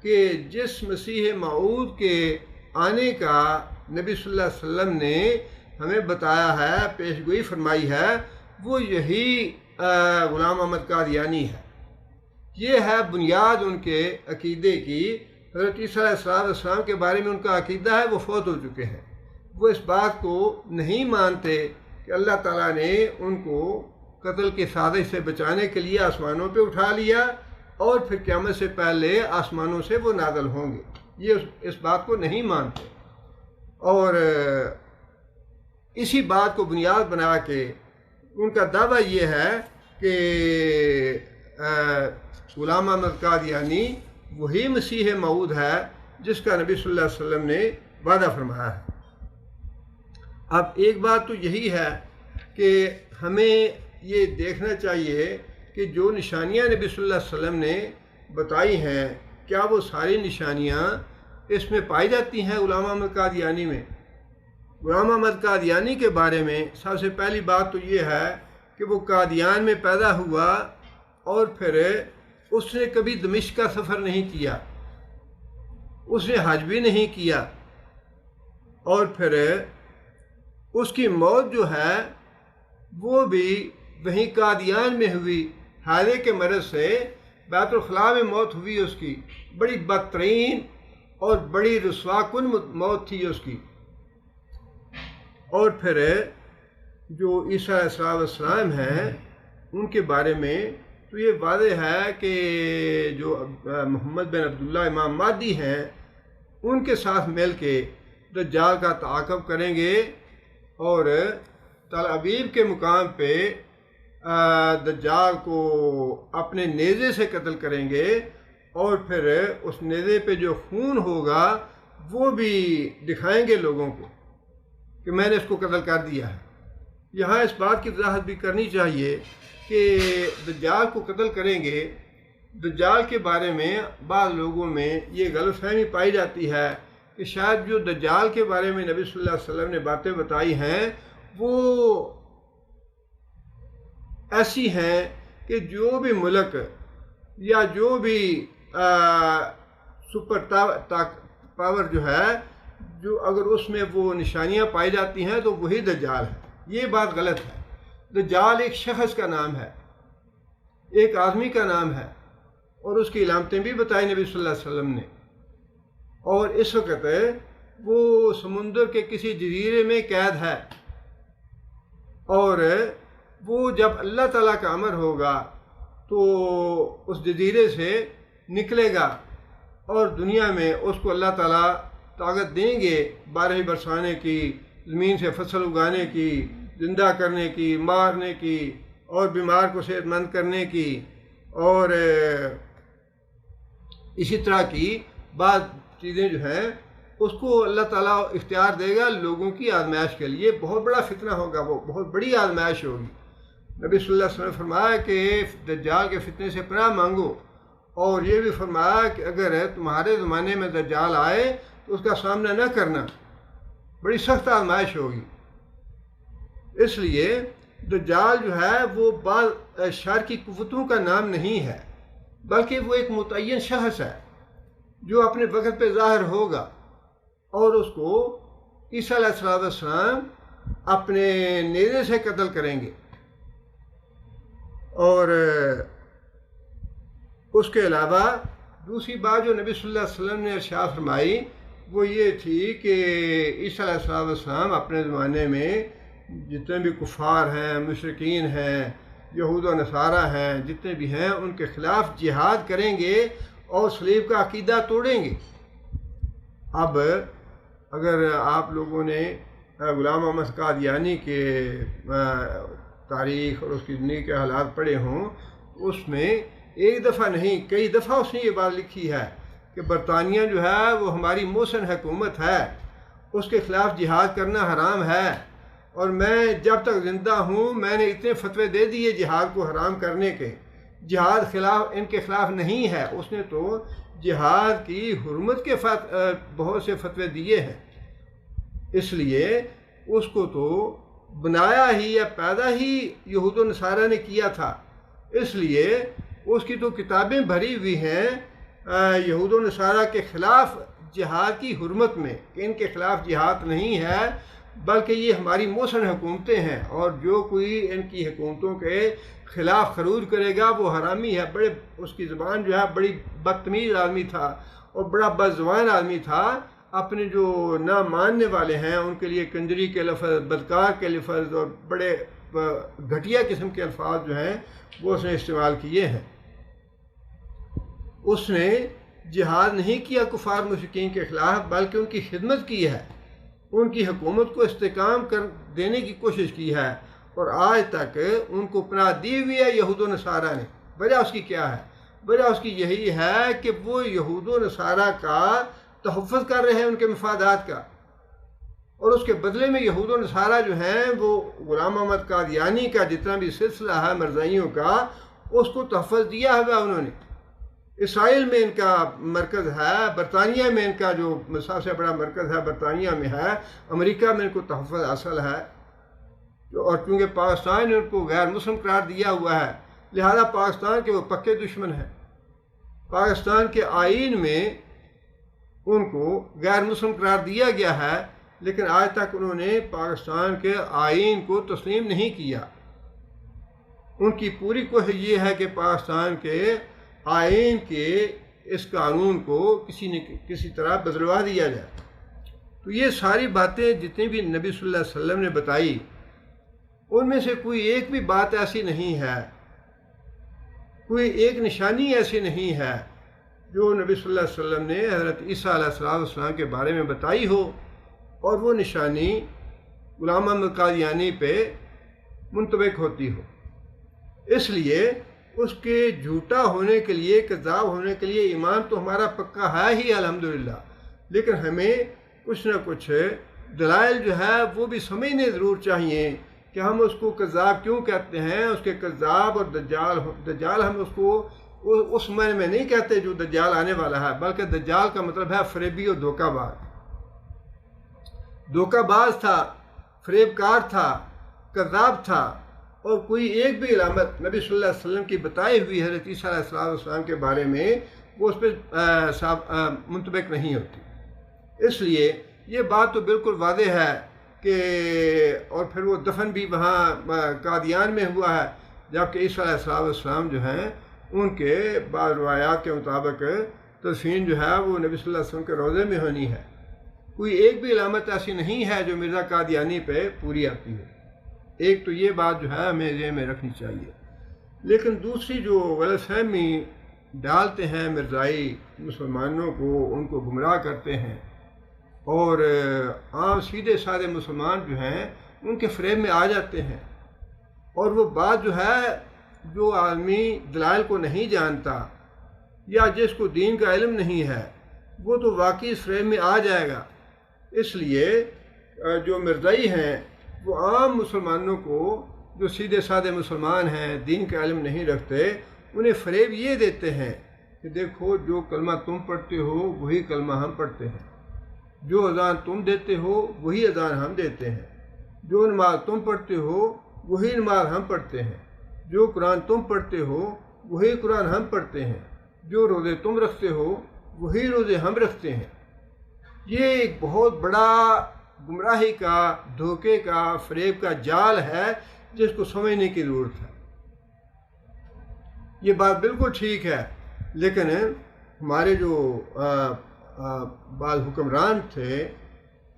کہ جس مسیح موعود کے آنے کا نبی صلی اللہ علیہ وسلم نے ہمیں بتایا ہے، پیش گوئی فرمائی ہے، وہ یہی غلام احمد قادیانی ہے۔ یہ ہے بنیاد ان کے عقیدے کی۔ حضرت عیسیٰ علیہ السلام کے بارے میں ان کا عقیدہ ہے وہ فوت ہو چکے ہیں۔ وہ اس بات کو نہیں مانتے کہ اللہ تعالیٰ نے ان کو قتل کی سازش سے بچانے کے لیے آسمانوں پہ اٹھا لیا اور پھر قیامت سے پہلے آسمانوں سے وہ نازل ہوں گے، یہ اس بات کو نہیں مانتے، اور اسی بات کو بنیاد بنا کے ان کا دعویٰ یہ ہے کہ غلام احمد قادیانی وہی مسیح موعود ہے جس کا نبی صلی اللہ علیہ وسلم نے وعدہ فرمایا ہے۔ اب ایک بات تو یہی ہے کہ ہمیں یہ دیکھنا چاہیے کہ جو نشانیاں نبی صلی اللہ علیہ وسلم نے بتائی ہیں کیا وہ ساری نشانیاں اس میں پائی جاتی ہیں غلام احمد قادیانی میں۔ غلام احمد قادیانی کے بارے میں سب سے پہلی بات تو یہ ہے کہ وہ قادیان میں پیدا ہوا اور پھر اس نے کبھی دمشق کا سفر نہیں کیا، اس نے حج بھی نہیں کیا، اور پھر اس کی موت جو ہے وہ بھی وہیں قادیان میں ہوئی، حالے کے مرض سے بیت الخلاء میں موت ہوئی اس کی، بڑی بدترین اور بڑی رسوا کن موت تھی اس کی۔ اور پھر جو عیسیٰ علیہ السلام ہیں ان کے بارے میں تو یہ واضح ہے کہ جو محمد بن عبداللہ امام مہدی ہیں ان کے ساتھ مل کے دجال کا تعاقب کریں گے، اور تل ابیب کے مقام پہ دجال کو اپنے نیزے سے قتل کریں گے، اور پھر اس نیزے پہ جو خون ہوگا وہ بھی دکھائیں گے لوگوں کو کہ میں نے اس کو قتل کر دیا ہے۔ یہاں اس بات کی وضاحت بھی کرنی چاہیے کہ دجال کو قتل کریں گے، دجال کے بارے میں بعض لوگوں میں یہ غلط فہمی پائی جاتی ہے کہ شاید جو دجال کے بارے میں نبی صلی اللہ علیہ وسلم نے باتیں بتائی ہیں وہ ایسی ہیں کہ جو بھی ملک یا جو بھی سپر پاور جو ہے، جو اگر اس میں وہ نشانیاں پائی جاتی ہیں تو وہی دجال ہے۔ یہ بات غلط ہے۔ دجال ایک شخص کا نام ہے، ایک آدمی کا نام ہے، اور اس کی علامتیں بھی بتائی نبی صلی اللہ علیہ وسلم نے، اور اس وقت وہ سمندر کے کسی جزیرے میں قید ہے، اور وہ جب اللہ تعالیٰ کا امر ہوگا تو اس جزیرے سے نکلے گا اور دنیا میں اس کو اللہ تعالیٰ طاقت دیں گے بارش برسانے کی، زمین سے فصل اگانے کی، زندہ کرنے کی، مارنے کی، اور بیمار کو صحت مند کرنے کی، اور اسی طرح کی بعض چیزیں جو ہیں اس کو اللہ تعالیٰ اختیار دے گا لوگوں کی آزمائش کے لیے۔ بہت بڑا فتنہ ہوگا، وہ بہت بڑی آزمائش ہوگی۔ نبی صلی اللہ علیہ وسلم نے فرمایا کہ دجال کے فتنے سے پناہ مانگو، اور یہ بھی فرمایا کہ اگر تمہارے زمانے میں دجال آئے تو اس کا سامنا نہ کرنا، بڑی سخت آزمائش ہوگی۔ اس لیے دجال جو ہے وہ بعض شر کی قوتوں کا نام نہیں ہے، بلکہ وہ ایک متعین شخص ہے جو اپنے وقت پہ ظاہر ہوگا، اور اس کو عیسیٰ علیہ السلام اپنے نیزے سے قتل کریں گے۔ اور اس کے علاوہ دوسری بات جو نبی صلی اللہ علیہ وسلم نے ارشاد فرمائی وہ یہ تھی کہ عیسیٰ علیہ السلام اپنے زمانے میں جتنے بھی کفار ہیں، مشرکین ہیں، یہود و نصارہ ہیں، جتنے بھی ہیں ان کے خلاف جہاد کریں گے اور صلیب کا عقیدہ توڑیں گے۔ اب اگر آپ لوگوں نے غلام محمد قادیانی کے تاریخ اور اس کی زندگی کے حالات پڑھے ہوں، اس میں ایک دفعہ نہیں کئی دفعہ اس نے یہ بات لکھی ہے کہ برطانیہ جو ہے وہ ہماری موسن حکومت ہے، اس کے خلاف جہاد کرنا حرام ہے، اور میں جب تک زندہ ہوں میں نے اتنے فتوے دے دیے جہاد کو حرام کرنے کے، جہاد ان کے خلاف نہیں ہے۔ اس نے تو جہاد کی حرمت کے بہت سے فتوے دیے ہیں۔ اس لیے اس کو تو بنایا ہی یا پیدا ہی یہود و نصارہ نے کیا تھا، اس لیے اس کی تو کتابیں بھری ہوئی ہیں یہود و نصارہ کے خلاف جہاد کی حرمت میں کہ ان کے خلاف جہاد نہیں ہے بلکہ یہ ہماری موسن حکومتیں ہیں، اور جو کوئی ان کی حکومتوں کے خلاف خروج کرے گا وہ حرامی ہے۔ بڑے اس کی زبان جو ہے بڑی بدتمیز آدمی تھا اور بڑا بدزبان آدمی تھا۔ اپنے جو نہ ماننے والے ہیں ان کے لیے کنجری کے لفظ، بدکار کے لفظ اور بڑے گھٹیا قسم کے الفاظ جو ہیں وہ اس نے استعمال کیے ہیں۔ اس نے جہاد نہیں کیا کفار مشرکین کے خلاف بلکہ ان کی خدمت کی ہے، ان کی حکومت کو استحکام کر دینے کی کوشش کی ہے، اور آج تک ان کو پناہ دی ہوئی ہے یہود و نصارہ نے۔ وجہ اس کی کیا ہے؟ وجہ اس کی یہی ہے کہ وہ یہود و نصارہ کا تحفظ کر رہے ہیں، ان کے مفادات کا، اور اس کے بدلے میں یہود و نصارہ جو ہیں وہ غلام محمد قادیانی کا جتنا بھی سلسلہ ہے مرزائیوں کا اس کو تحفظ دیا ہوا انہوں نے۔ اسرائیل میں ان کا مرکز ہے، برطانیہ میں ان کا جو سب سے بڑا مرکز ہے برطانیہ میں ہے، امریکہ میں ان کو تحفظ حاصل ہے، اور چونکہ پاکستان نے ان کو غیر مسلم قرار دیا ہوا ہے لہذا پاکستان کے وہ پکے دشمن ہیں۔ پاکستان کے آئین میں ان کو غیر مسلم قرار دیا گیا ہے، لیکن آج تک انہوں نے پاکستان کے آئین کو تسلیم نہیں کیا۔ ان کی پوری کوشش یہ ہے کہ پاکستان کے آئین کے اس قانون کو کسی طرح بدلوا دیا جائے۔ تو یہ ساری باتیں جتنی بھی نبی صلی اللہ علیہ وسلم نے بتائی ان میں سے کوئی ایک بھی بات ایسی نہیں ہے، کوئی ایک نشانی ایسی نہیں ہے جو نبی صلی اللہ علیہ وسلم نے حضرت عیسیٰ علیہ السلام کے بارے میں بتائی ہو اور وہ نشانی غلام محمد قادیانی پہ منطبق ہوتی ہو۔ اس لیے اس کے جھوٹا ہونے کے لیے، کذاب ہونے کے لیے ایمان تو ہمارا پکا ہے ہی الحمدللہ، لیکن ہمیں کچھ نہ کچھ دلائل جو ہے وہ بھی سمجھنے ضرور چاہیے کہ ہم اس کو کذاب کیوں کہتے ہیں۔ اس کے کذاب اور دجال ہم اس کو اس معنی میں نہیں کہتے جو دجال آنے والا ہے، بلکہ دجال کا مطلب ہے فریبی اور دھوکہ باز۔ دھوکہ باز تھا، فریب کار تھا، کذاب تھا، اور کوئی ایک بھی علامت نبی صلی اللہ علیہ وسلم کی بتائی ہوئی حضرت عیسیٰ علیہ السلام کے بارے میں وہ اس پہ منطبق نہیں ہوتی۔ اس لیے یہ بات تو بالکل واضح ہے کہ اور پھر وہ دفن بھی وہاں قادیان میں ہوا ہے، جبکہ عیسیٰ علیہ السلام جو ہیں ان کے بعض روایات کے مطابق تدفین جو ہے وہ نبی صلی اللہ علیہ وسلم کے روضے میں ہونی ہے۔ کوئی ایک بھی علامت ایسی نہیں ہے جو مرزا قادیانی پہ پوری آتی ہے۔ ایک تو یہ بات جو ہے ہمیں ذہن میں رکھنی چاہیے. لیکن دوسری جو غلط فہمی ڈالتے ہیں مرزائی مسلمانوں کو، ان کو گمراہ کرتے ہیں، اور عام سیدھے سادے مسلمان جو ہیں ان کے فریب میں آ جاتے ہیں. اور وہ بات جو ہے، جو آدمی دلائل کو نہیں جانتا یا جس کو دین کا علم نہیں ہے، وہ تو واقعی اس فریب میں آ جائے گا. اس لیے جو مرزائی ہیں وہ عام مسلمانوں کو، جو سیدھے سادے مسلمان ہیں، دین کا علم نہیں رکھتے، انہیں فریب یہ دیتے ہیں کہ دیکھو جو کلمہ تم پڑھتے ہو وہی کلمہ ہم پڑھتے ہیں، جو اذان تم دیتے ہو وہی اذان ہم دیتے ہیں، جو نماز تم پڑھتے ہو وہی نماز ہم پڑھتے ہیں، جو قرآن تم پڑھتے ہو وہی قرآن ہم پڑھتے ہیں، جو روزے تم رکھتے ہو وہی روزے ہم رکھتے ہیں. یہ ایک بہت بڑا گمراہی کا، دھوکے کا، فریب کا جال ہے جس کو سمجھنے کی ضرورت ہے. یہ بات بالکل ٹھیک ہے، لیکن ہمارے جو بعض حکمران تھے،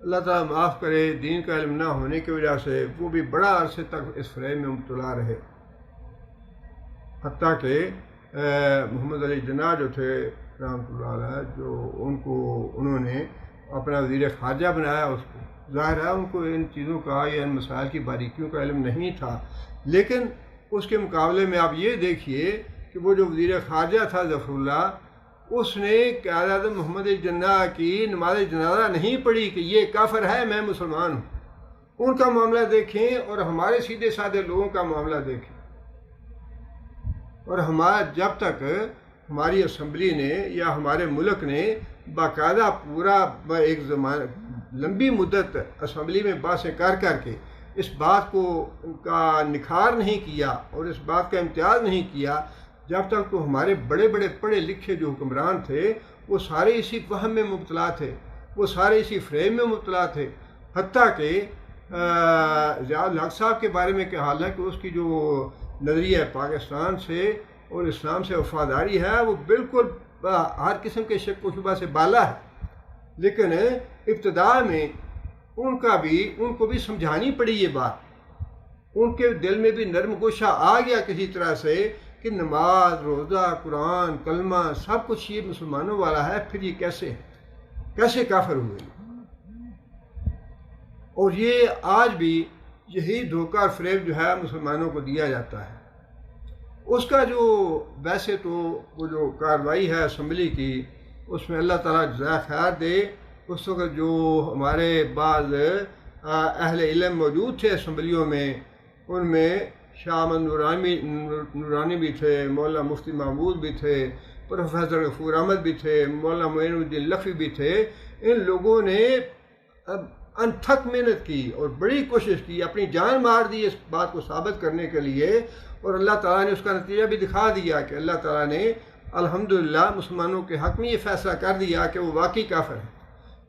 اللہ تعالیٰ معاف کرے، دین کا علم نہ ہونے کی وجہ سے وہ بھی بڑا عرصے تک اس فریب میں مبتلا رہے. حتیٰ کہ محمد علی جناح جو تھے رحمۃ اللہ علیہ، جو انہوں نے اپنا وزیر خارجہ بنایا، اس کو ظاہر ہے ان کو ان چیزوں کا یا ان مسائل کی باریکیوں کا علم نہیں تھا. لیکن اس کے مقابلے میں آپ یہ دیکھیے کہ وہ جو وزیر خارجہ تھا ظفر اللہ، اس نے قائد اعظم محمد علی جناح کی نماز جنازہ نہیں پڑھی کہ یہ کافر ہے، میں مسلمان ہوں. ان کا معاملہ دیکھیں اور ہمارے سیدھے سادے لوگوں کا معاملہ دیکھیں. اور جب تک ہماری اسمبلی نے یا ہمارے ملک نے باقاعدہ پورا ایک لمبی مدت اسمبلی میں باتیں کر کے اس بات کو کا نکھار نہیں کیا اور اس بات کا امتیاز نہیں کیا، جب تک تو ہمارے بڑے بڑے پڑھے لکھے جو حکمران تھے وہ سارے اسی وہم میں مبتلا تھے، وہ سارے اسی فریب میں مبتلا تھے. حتیٰ کہ ضیاء الحق صاحب کے بارے میں کیا حال ہے کہ اس کی جو نظریہ پاکستان سے اور اسلام سے وفاداری ہے وہ بالکل ہر قسم کے شک و شبہ سے بالا ہے. لیکن ابتدا میں ان کو بھی سمجھانی پڑی یہ بات. ان کے دل میں بھی نرم گوشہ آ گیا کسی طرح سے کہ نماز، روزہ، قرآن، کلمہ سب کچھ یہ مسلمانوں والا ہے، پھر یہ کیسے کافر ہوئے. اور یہ آج بھی یہی دھوکہ اور فریب جو ہے مسلمانوں کو دیا جاتا ہے. اس کا جو ویسے تو وہ جو کارروائی ہے اسمبلی کی، اس میں اللہ تعالیٰ جزائے خیر دے. اس وقت جو ہمارے بعض اہل علم موجود تھے اسمبلیوں میں، ان میں شاہ احمد نورانی بھی تھے، مولانا مفتی محمود بھی تھے، پروفیسر غفور احمد بھی تھے، مولانا معین الدین لکھوی بھی تھے. ان لوگوں نے انتھک محنت کی اور بڑی کوشش کی، اپنی جان مار دی اس بات کو ثابت کرنے کے لیے. اور اللہ تعالیٰ نے اس کا نتیجہ بھی دکھا دیا کہ اللہ تعالیٰ نے الحمدللہ مسلمانوں کے حق میں یہ فیصلہ کر دیا کہ وہ واقعی کافر ہیں.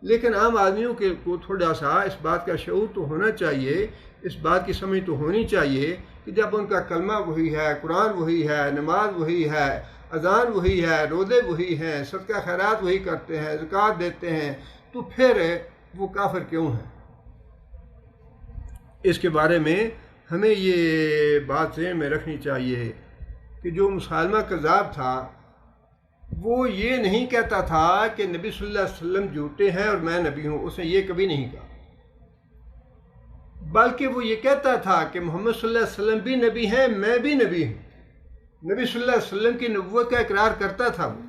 لیکن عام آدمیوں کو تھوڑا سا اس بات کا شعور تو ہونا چاہیے، اس بات کی سمجھ تو ہونی چاہیے کہ جب ان کا کلمہ وہی ہے، قرآن وہی ہے، نماز وہی ہے، اذان وہی ہے، روزے وہی ہیں، صدقہ خیرات وہی کرتے ہیں، زکوٰۃ دیتے ہیں، تو پھر وہ کافر کیوں ہیں؟ اس کے بارے میں ہمیں یہ بات ذہن میں رکھنی چاہیے کہ جو مسلمہ کذاب تھا وہ یہ نہیں کہتا تھا کہ نبی صلی اللہ علیہ وسلم جھوٹے ہیں اور میں نبی ہوں، اس نے یہ کبھی نہیں کہا. بلکہ وہ یہ کہتا تھا کہ محمد صلی اللہ علیہ وسلم بھی نبی ہیں، میں بھی نبی ہوں. نبی صلی اللہ علیہ وسلم کی نبوت کا اقرار کرتا تھا. وہ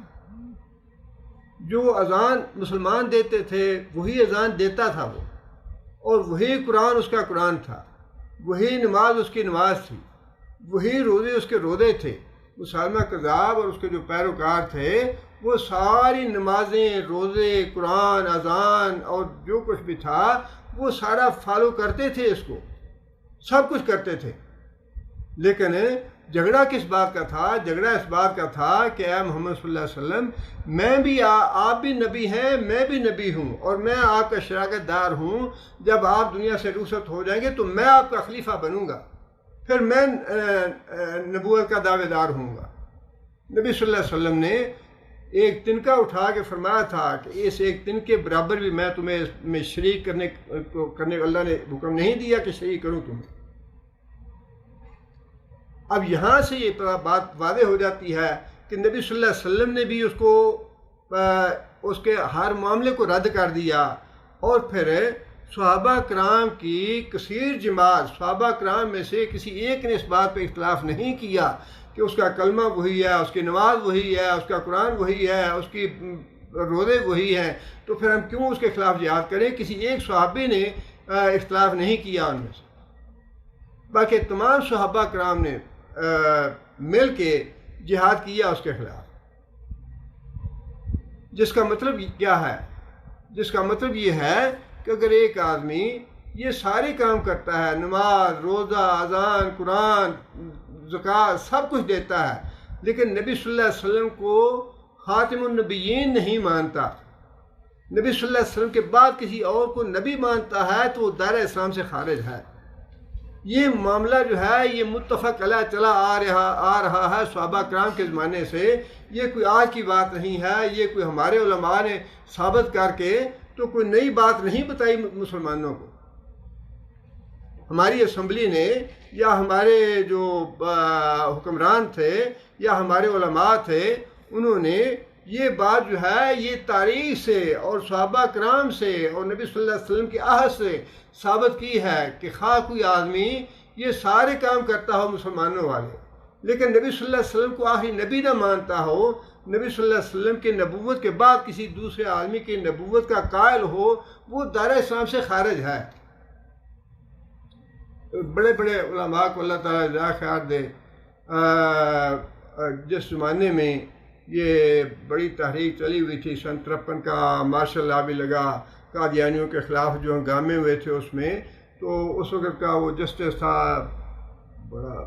جو اذان مسلمان دیتے تھے وہی اذان دیتا تھا وہ، اور وہی قرآن اس کا قرآن تھا، وہی نماز اس کی نماز تھی، وہی روزے اس کے روزے تھے. مسلمہ کذاب اور اس کے جو پیروکار تھے وہ ساری نمازیں، روزے، قرآن، اذان اور جو کچھ بھی تھا وہ سارا فالو کرتے تھے، اس کو سب کچھ کرتے تھے. لیکن جھگڑا کس بات کا تھا؟ جھگڑا اس بات کا تھا کہ اے محمد صلی اللہ علیہ وسلم، میں بھی آپ بھی نبی ہیں، میں بھی نبی ہوں، اور میں آپ کا شراکت دار ہوں. جب آپ دنیا سے رخصت ہو جائیں گے تو میں آپ کا خلیفہ بنوں گا، پھر میں نبوت کا دعوے دار ہوں گا. نبی صلی اللہ علیہ وسلم نے ایک تنکا اٹھا کے فرمایا تھا کہ اس ایک تنکے برابر بھی میں تمہیں اس میں شریک کرنے اللہ نے حکم نہیں دیا کہ شریک کروں تمہیں. اب یہاں سے یہ بات واضح ہو جاتی ہے کہ نبی صلی اللہ علیہ وسلم نے بھی اس کے ہر معاملے کو رد کر دیا، اور پھر صحابہ کرام کی کثیر جماعت، صحابہ کرام میں سے کسی ایک نے اس بات پہ اختلاف نہیں کیا کہ اس کا کلمہ وہی ہے، اس کی نماز وہی ہے، اس کا قرآن وہی ہے، اس کی روزے وہی ہیں، تو پھر ہم کیوں اس کے خلاف جہاد کریں؟ کسی ایک صحابی نے اختلاف نہیں کیا ان میں سے، باقی تمام صحابہ کرام نے مل کے جہاد کیا اس کے خلاف۔ جس کا مطلب کیا ہے؟ جس کا مطلب یہ ہے کہ اگر ایک آدمی یہ سارے کام کرتا ہے، نماز، روزہ، اذان، قرآن، زکوٰۃ، سب کچھ دیتا ہے، لیکن نبی صلی اللہ علیہ وسلم کو خاتم النبیین نہیں مانتا، نبی صلی اللہ علیہ وسلم کے بعد کسی اور کو نبی مانتا ہے، تو وہ دائرہ اسلام سے خارج ہے۔ یہ معاملہ جو ہے یہ متفق علیہ چلا آ رہا ہے صحابہ کرام کے زمانے سے، یہ کوئی آج کی بات نہیں ہے، یہ کوئی ہمارے علماء نے ثابت کر کے تو کوئی نئی بات نہیں بتائی مسلمانوں کو۔ ہماری اسمبلی نے یا ہمارے جو حکمران تھے یا ہمارے علماء تھے، انہوں نے یہ بات جو ہے یہ تاریخ سے اور صحابہ کرام سے اور نبی صلی اللہ علیہ وسلم کے عہد سے ثابت کی ہے کہ خواہ کوئی آدمی یہ سارے کام کرتا ہو مسلمانوں والے، لیکن نبی صلی اللہ علیہ وسلم کو آخری نبی نہ مانتا ہو، نبی صلی اللہ علیہ وسلم کے نبوت کے بعد کسی دوسرے آدمی کی نبوت کا قائل ہو، وہ دائرہ اسلام سے خارج ہے۔ بڑے بڑے علماء کو اللہ تعالیٰ جزائے خیر دے، جس زمانے میں یہ بڑی تحریک چلی ہوئی تھی، سن 53 کا مارشل لا بھی لگا، قادیانیوں کے خلاف جو ہنگامے ہوئے تھے اس میں، تو اس وقت کا وہ جسٹس تھا بڑا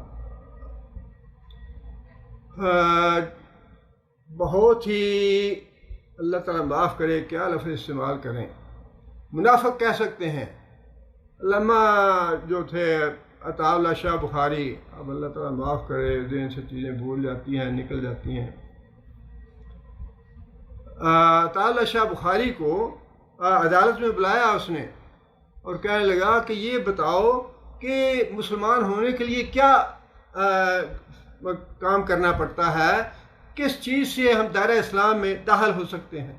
بہت ہی، اللہ تعالیٰ معاف کرے کیا لفظ استعمال کریں، منافق کہہ سکتے ہیں، علامہ جو تھے عطا اللہ شاہ بخاری، اب اللہ تعالیٰ معاف کرے ذہن سے چیزیں بھول جاتی ہیں، نکل جاتی ہیں۔ عطا اللہ شاہ بخاری کو عدالت میں بلایا اس نے اور کہنے لگا کہ یہ بتاؤ کہ مسلمان ہونے کے لیے کیا کام کرنا پڑتا ہے، کس چیز سے ہم دائرہ اسلام میں داخل ہو سکتے ہیں۔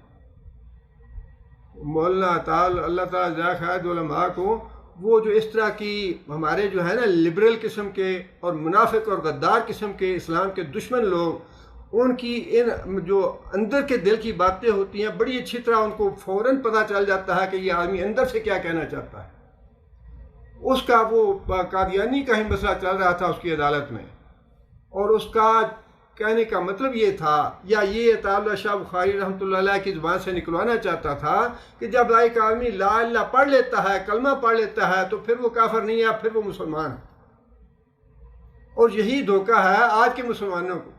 مولانا اللہ تعالیٰ جزائے خیر علماء کو وہ جو اس طرح کی ہمارے جو ہے نا لبرل قسم کے اور منافق اور غدار قسم کے اسلام کے دشمن لوگ، ان کی ان جو اندر کے دل کی باتیں ہوتی ہیں بڑی اچھی طرح ان کو فوراً پتہ چل جاتا ہے کہ یہ آدمی اندر سے کیا کہنا چاہتا ہے۔ اس کا وہ قادیانی کا ہی مسئلہ چل رہا تھا اس کی عدالت میں، اور اس کا کہنے کا مطلب یہ تھا، یا یہ عطا اللہ شاہ بخاری رحمۃ اللہ علیہ کی زبان سے نکلوانا چاہتا تھا کہ جب ایک آدمی لا الہ پڑھ لیتا ہے، کلمہ پڑھ لیتا ہے، تو پھر وہ کافر نہیں ہے، پھر وہ مسلمان ہے۔ اور یہی دھوکہ ہے آج کے مسلمانوں کو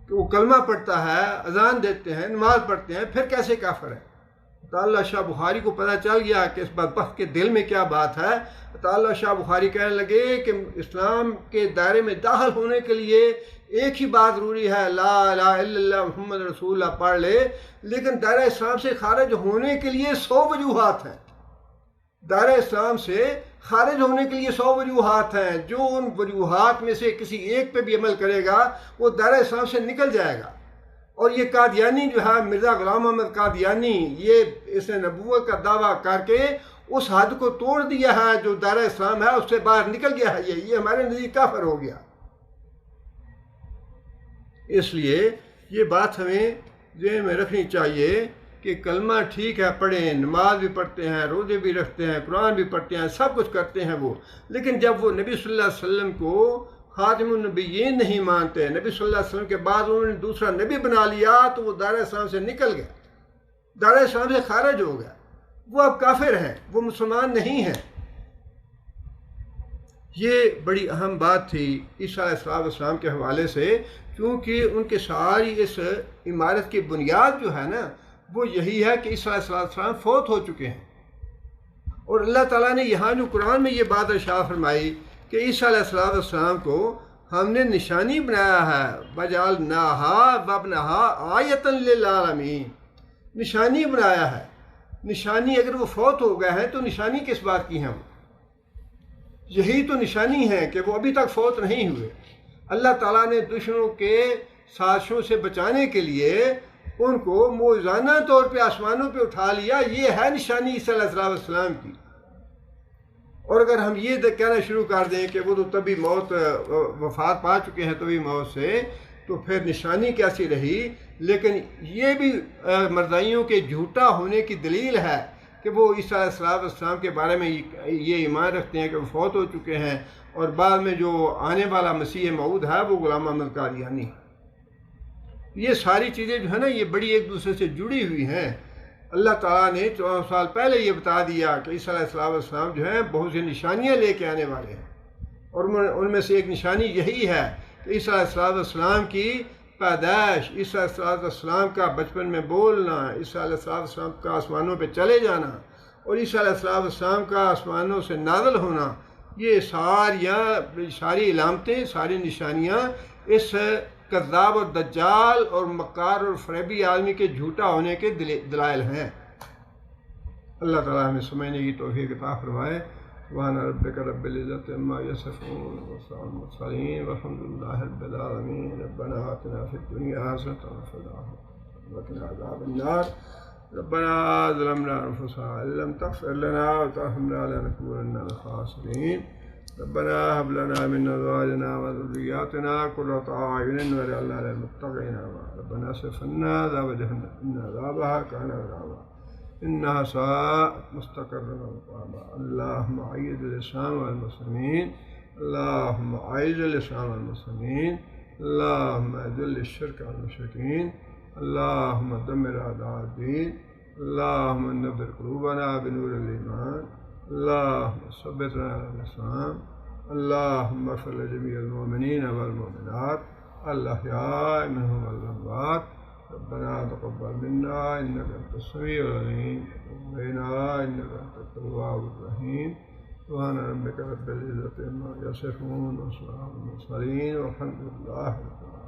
کہ وہ کلمہ پڑھتا ہے، اذان دیتے ہیں، نماز پڑھتے ہیں، پھر کیسے کافر ہے؟ عطا اللہ شاہ بخاری کو پتہ چل گیا کہ اس بدبخت کے دل میں کیا بات ہے۔ عطا اللہ شاہ بخاری کہنے لگے کہ اسلام کے دائرے میں داخل ہونے کے لیے ایک ہی بات ضروری ہے، لا الہ الا اللہ محمد رسول اللہ پڑھ لے، لیکن دائرہ اسلام سے خارج ہونے کے لیے 100 وجوہات ہیں۔ دائرہ اسلام سے خارج ہونے کے لیے 100 وجوہات ہیں، جو ان وجوہات میں سے کسی ایک پہ بھی عمل کرے گا وہ دائرہ اسلام سے نکل جائے گا۔ اور یہ قادیانی جو ہے مرزا غلام محمد قادیانی، یہ اس نے نبوت کا دعویٰ کر کے اس حد کو توڑ دیا ہے جو دائرہ اسلام ہے، اس سے باہر نکل گیا ہے، یہ ہمارے نزدیک کافر ہو گیا۔ اس لیے یہ بات ہمیں ذہن میں رکھنی چاہیے کہ کلمہ ٹھیک ہے پڑھیں، نماز بھی پڑھتے ہیں، روزے بھی رکھتے ہیں، قرآن بھی پڑھتے ہیں، سب کچھ کرتے ہیں وہ، لیکن جب وہ نبی صلی اللہ علیہ وسلم کو خاتم النبیین نہیں مانتے، نبی صلی اللہ علیہ وسلم کے بعد انہوں نے دوسرا نبی بنا لیا، تو وہ دائرہ اسلام سے نکل گیا، دائرہ اسلام سے خارج ہو گیا، وہ اب کافر ہے، وہ مسلمان نہیں ہے۔ یہ بڑی اہم بات تھی عیسیٰ علیہ السلام کے حوالے سے، کیونکہ ان کے ساری اس عمارت کی بنیاد جو ہے نا وہ یہی ہے کہ عیسیٰ علیہ السلام فوت ہو چکے ہیں، اور اللہ تعالیٰ نے یہاں جو قرآن میں یہ بات ارشاد فرمائی کہ عیسیٰ علیہ السلام کو ہم نے نشانی بنایا ہے، وَجَعَلْنَاهَا وَابْنَهَا آیَةً لِلْعَالَمِينَ، نشانی بنایا ہے۔ نشانی اگر وہ فوت ہو گئے ہیں تو نشانی کس بات کی ہیں؟ یہی تو نشانی ہے کہ وہ ابھی تک فوت نہیں ہوئے۔ اللہ تعالیٰ نے دشمنوں کے سازشوں سے بچانے کے لیے ان کو موزانہ طور پہ آسمانوں پہ اٹھا لیا۔ یہ ہے نشانی عیسیٰ علیہ السلام کی۔ اور اگر ہم یہ کہنا شروع کر دیں کہ وہ تو تبھی موت وفات پا چکے ہیں تبھی موت سے، تو پھر نشانی کیسی رہی؟ لیکن یہ بھی مرزائیوں کے جھوٹا ہونے کی دلیل ہے کہ وہ عیسیٰ علیہ السلام کے بارے میں یہ ایمان رکھتے ہیں کہ وہ فوت ہو چکے ہیں، اور بعد میں جو آنے والا مسیح موعود ہے وہ غلام احمد قادیانی۔ یہ ساری چیزیں جو ہے نا، یہ بڑی ایک دوسرے سے جڑی ہوئی ہیں۔ اللہ تعالیٰ نے 14 سال پہلے یہ بتا دیا کہ عیسیٰ علیہ السلام جو ہیں بہت سی نشانیاں لے کے آنے والے ہیں، اور ان میں سے ایک نشانی یہی ہے کہ عیسیٰ علیہ السلام کی پیدائش، عیسیٰ علیہ السلام کا بچپن میں بولنا، عیسیٰ علیہ السلام کا آسمانوں پہ چلے جانا، اور عیسیٰ علیہ السلام کا آسمانوں سے نازل ہونا، یہ ساری علامتیں، ساری نشانیاں اس کذاب اور دجال اور مکار اور فریبی آدمی کے جھوٹا ہونے کے دلائل ہیں۔ اللہ تعالیٰ ہمیں سمجھنے کی توفیق عطا فرمائے۔ سبحان ربک رب العزت عما یصفون وسلام علی المرسلین والحمد للہ رب العالمین۔ ربنا آتنا فی الدنیا حسنۃ وفی الآخرۃ وقنا عذاب النار۔ ربنا ظلمنا انفسنا ان لم تغفر لنا وترحمنا لنكونن من الخاسرین۔ ربنا هب لنا من ازواجنا وذرياتنا قرة اعين واجعلنا للمتقين اماما۔ ربنا اصرف عنا عذاب جهنم ان عذابها كان غراما انها ساءت مستقرا ومقاما۔ اللهم اعز الاسلام والمسلمين، اللهم اعز الاسلام والمسلمين، اللهم اذل الشرك والمشركين، اللهم دمر اعداء الدين، اللهم نبر قلوبنا بنور الايمان، اللهم ثبتنا على الإسلام، اللهم اغفر لجميع المؤمنين والمؤمنات الأحياء منهم والأموات۔ ربنا تقبل منا إنك أنت السميع العليم وتب علينا إنك أنت التواب الرحيم۔ سبحان ربك رب العزة عما يصفون وسلام على المرسلين والحمد لله رب العالمين۔